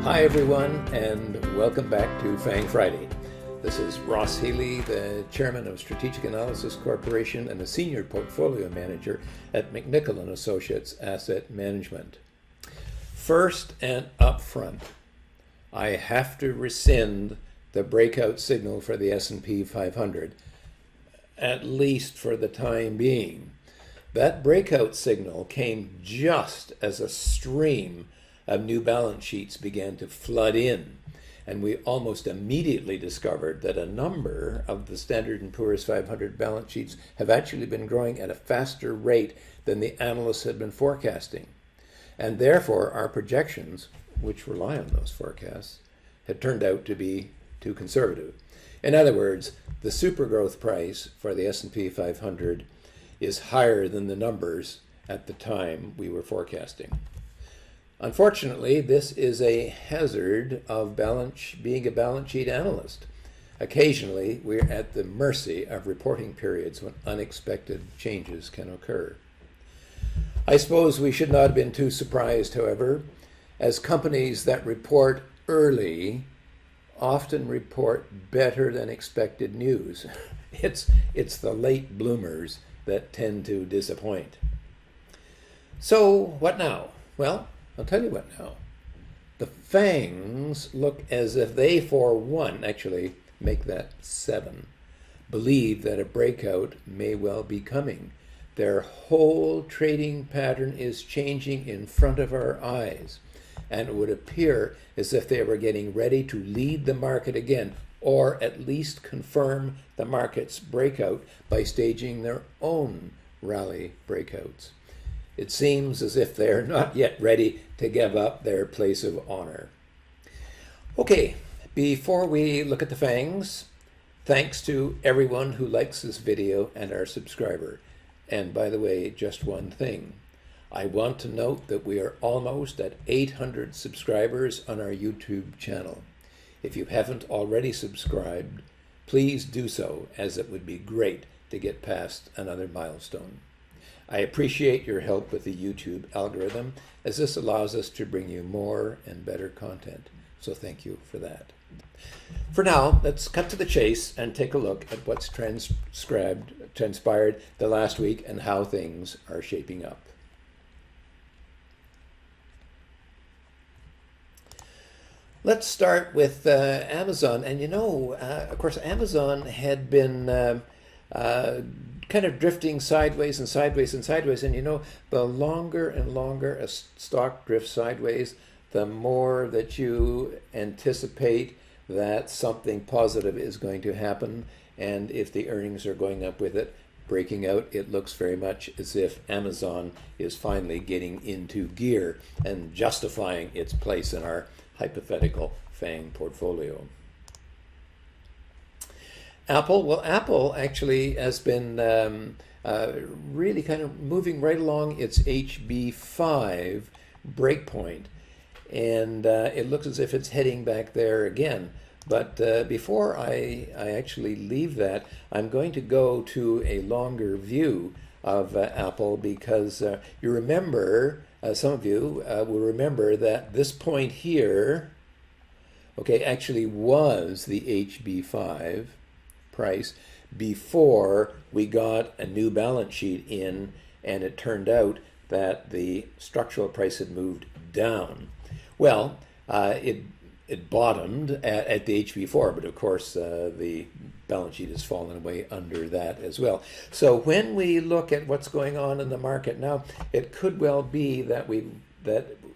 Hi everyone, and welcome back to FANG Friday. This is Ross Healy, the Chairman of Strategic Analysis Corporation and a Senior Portfolio Manager at McNichol & Associates Asset Management. First and up front, I have to rescind the breakout signal for the S&P 500, at least for the time being. That breakout signal came just as a stream of new balance sheets began to flood in, and we almost immediately discovered that a number of the Standard & Poor's 500 balance sheets have actually been growing at a faster rate than the analysts had been forecasting. And therefore, our projections, which rely on those forecasts, had turned out to be too conservative. In other words, the supergrowth price for the S&P 500 is higher than the numbers at the time we were forecasting. Unfortunately, this is a hazard of being a balance sheet analyst. Occasionally, we're at the mercy of reporting periods when unexpected changes can occur. I suppose we should not have been too surprised, however, as companies that report early often report better than expected news. It's the late bloomers that tend to disappoint. So, what now? Well, I'll tell you what now. The FANGs look as if they, for one, actually make that 7, believe that a breakout may well be coming. Their whole trading pattern is changing in front of our eyes, and it would appear as if they were getting ready to lead the market again, or at least confirm the market's breakout by staging their own rally breakouts. It seems as if they're not yet ready to give up their place of honor. Okay, before we look at the FANGs, thanks to everyone who likes this video and our subscriber. And by the way, just one thing. I want to note that we are almost at 800 subscribers on our YouTube channel. If you haven't already subscribed, please do so, as it would be great to get past another milestone. I appreciate your help with the YouTube algorithm, as this allows us to bring you more and better content. So thank you for that. For now, let's cut to the chase and take a look at what's transpired the last week and how things are shaping up. Let's start with Amazon. And of course, Amazon had been kind of drifting sideways and sideways and sideways. And the longer and longer a stock drifts sideways, the more that you anticipate that something positive is going to happen. And if the earnings are going up with it, breaking out, it looks very much as if Amazon is finally getting into gear and justifying its place in our hypothetical FANG portfolio. Apple actually has been really kind of moving right along its HB5 breakpoint, and it looks as if it's heading back there again. But before I actually leave that, I'm going to go to a longer view of Apple, because you remember, some of you will remember that this point here, okay, actually was the HB5 price before we got a new balance sheet in, and it turned out that the structural price had moved down. Well, it bottomed at the HB4, but of course the balance sheet has fallen away under that as well. So when we look at what's going on in the market now, it could well be that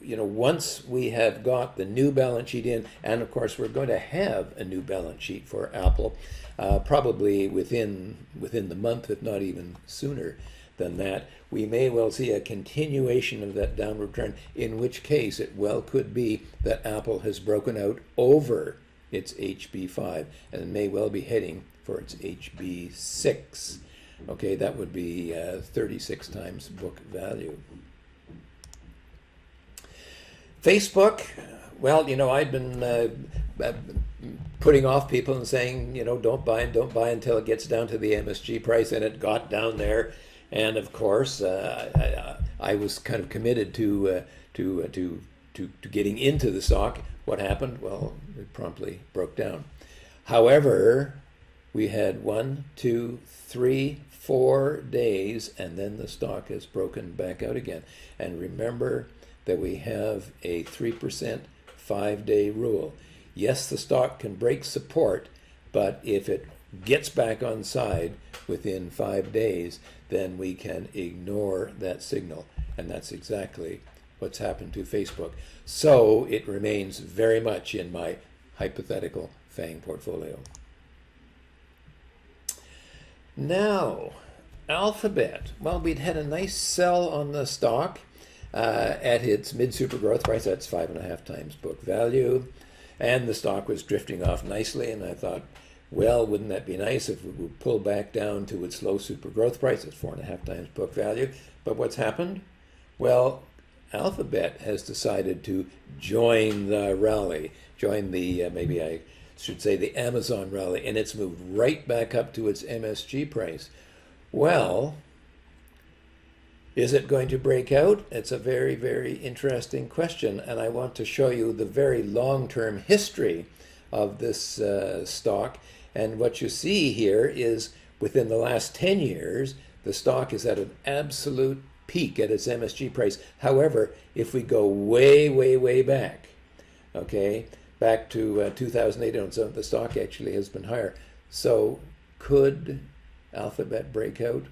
once we have got the new balance sheet in, and of course we're going to have a new balance sheet for Apple, probably within the month, if not even sooner than that, we may well see a continuation of that downward trend, in which case it well could be that Apple has broken out over its HB5 and may well be heading for its HB6. Okay, that would be 36 times book value. Facebook, well, I've been putting off people and saying, don't buy until it gets down to the MSG price, and it got down there. And of course, I was kind of committed to getting into the stock What happened? Well, it promptly broke down. However, we had 1, 2, 3, 4 days, and then the stock has broken back out again. And remember that we have a 3% 5-day rule. Yes, the stock can break support, but if it gets back on side within 5 days, then we can ignore that signal. And that's exactly what's happened to Facebook. So it remains very much in my hypothetical FANG portfolio. Now, Alphabet. Well, we'd had a nice sell on the stock at its mid-super growth price. That's 5.5 times book value. And the stock was drifting off nicely, and I thought, well, wouldn't that be nice if we would pull back down to its low super growth price at 4.5 times book value? But what's happened? Well, Alphabet has decided to join the rally, join the, maybe I should say the Amazon rally, and it's moved right back up to its MSG price. Well, is it going to break out? It's a very, very interesting question, and I want to show you the very long-term history of this stock. And what you see here is within the last 10 years, the stock is at an absolute peak at its MSG price. However, if we go way, way, way back, okay, back to 2008, so the stock actually has been higher. So could Alphabet break out?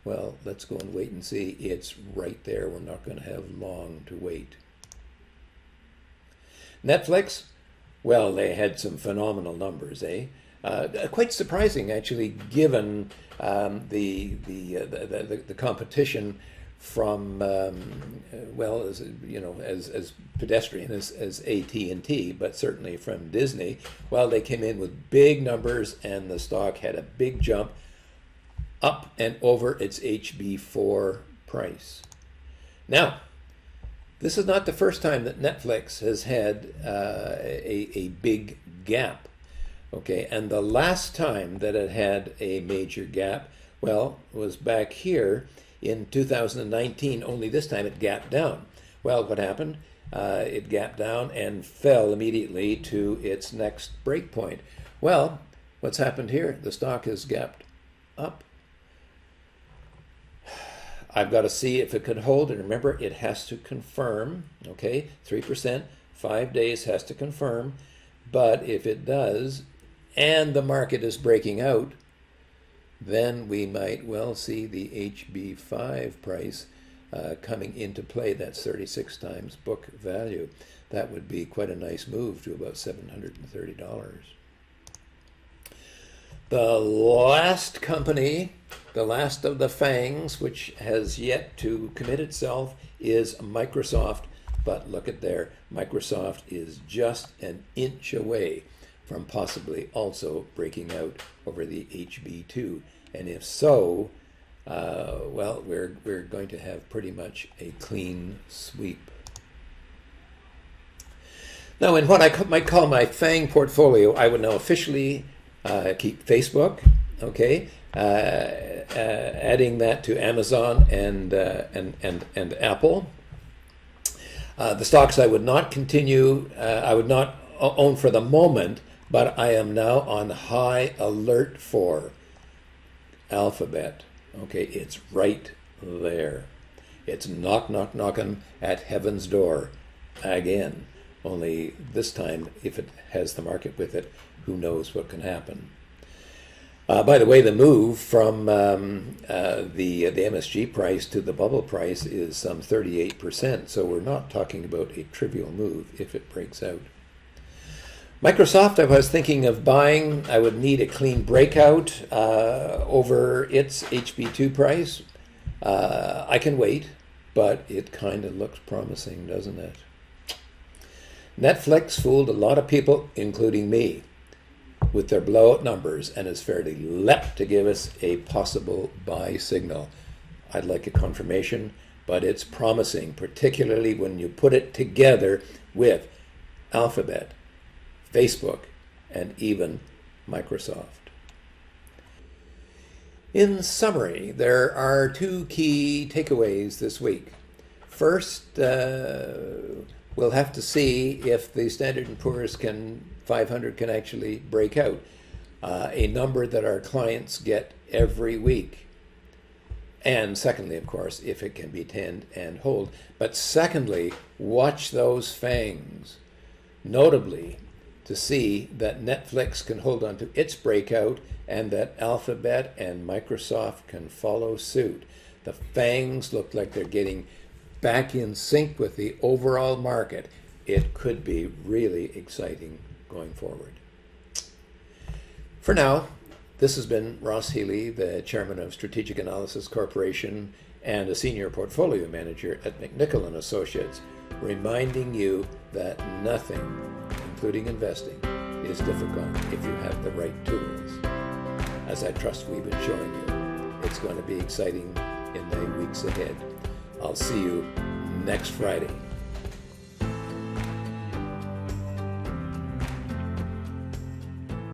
Well, let's go and wait and see. It's right there. We're not going to have long to wait. Netflix, well, they had some phenomenal numbers, eh? Quite surprising, actually, given the competition from well, as you know, as pedestrian as AT&T, but certainly from Disney. Well, they came in with big numbers, and the stock had a big jump up and over its HB4 price. Now, this is not the first time that Netflix has had a big gap. Okay, and the last time that it had a major gap, well, was back here in 2019, only this time it gapped down. Well, what happened? It gapped down and fell immediately to its next break point. Well, what's happened here? The stock has gapped up. I've got to see if it could hold, and remember, it has to confirm, okay? 3%, 5 days has to confirm, but if it does, and the market is breaking out, then we might well see the HB5 price coming into play. That's 36 times book value. That would be quite a nice move to about $730. The last company, the last of the FANGs, which has yet to commit itself, is Microsoft. But look at there, Microsoft is just an inch away from possibly also breaking out over the HB2. And if so, well, we're going to have pretty much a clean sweep. Now, in what I might call my FANG portfolio, I would now officially keep Facebook, okay, adding that to Amazon and Apple. The stocks I would not continue, I would not own for the moment, but I am now on high alert for Alphabet. Okay, it's right there. It's knocking at heaven's door again. Only this time, if it has the market with it, who knows what can happen. By the way, the move from the MSG price to the bubble price is some 38%, so we're not talking about a trivial move if it breaks out. Microsoft, I was thinking of buying. I would need a clean breakout over its HB2 price. I can wait, but it kind of looks promising, doesn't it? Netflix fooled a lot of people, including me, with their blowout numbers, and has fairly leapt to give us a possible buy signal. I'd like a confirmation, but it's promising, particularly when you put it together with Alphabet, Facebook, and even Microsoft. In summary, there are two key takeaways this week. First, We'll have to see if the Standard & Poor's 500 can actually break out, a number that our clients get every week. And secondly, of course, if it can be tend and hold. But secondly, watch those FANGs, notably to see that Netflix can hold on to its breakout and that Alphabet and Microsoft can follow suit. The FANGs look like they're getting back in sync with the overall market. It could be really exciting going forward. For now, this has been Ross Healy, the chairman of Strategic Analysis Corporation and a senior portfolio manager at McNichol & Associates, reminding you that nothing, including investing, is difficult if you have the right tools. As I trust we've been showing you, it's going to be exciting in the weeks ahead. I'll see you next Friday.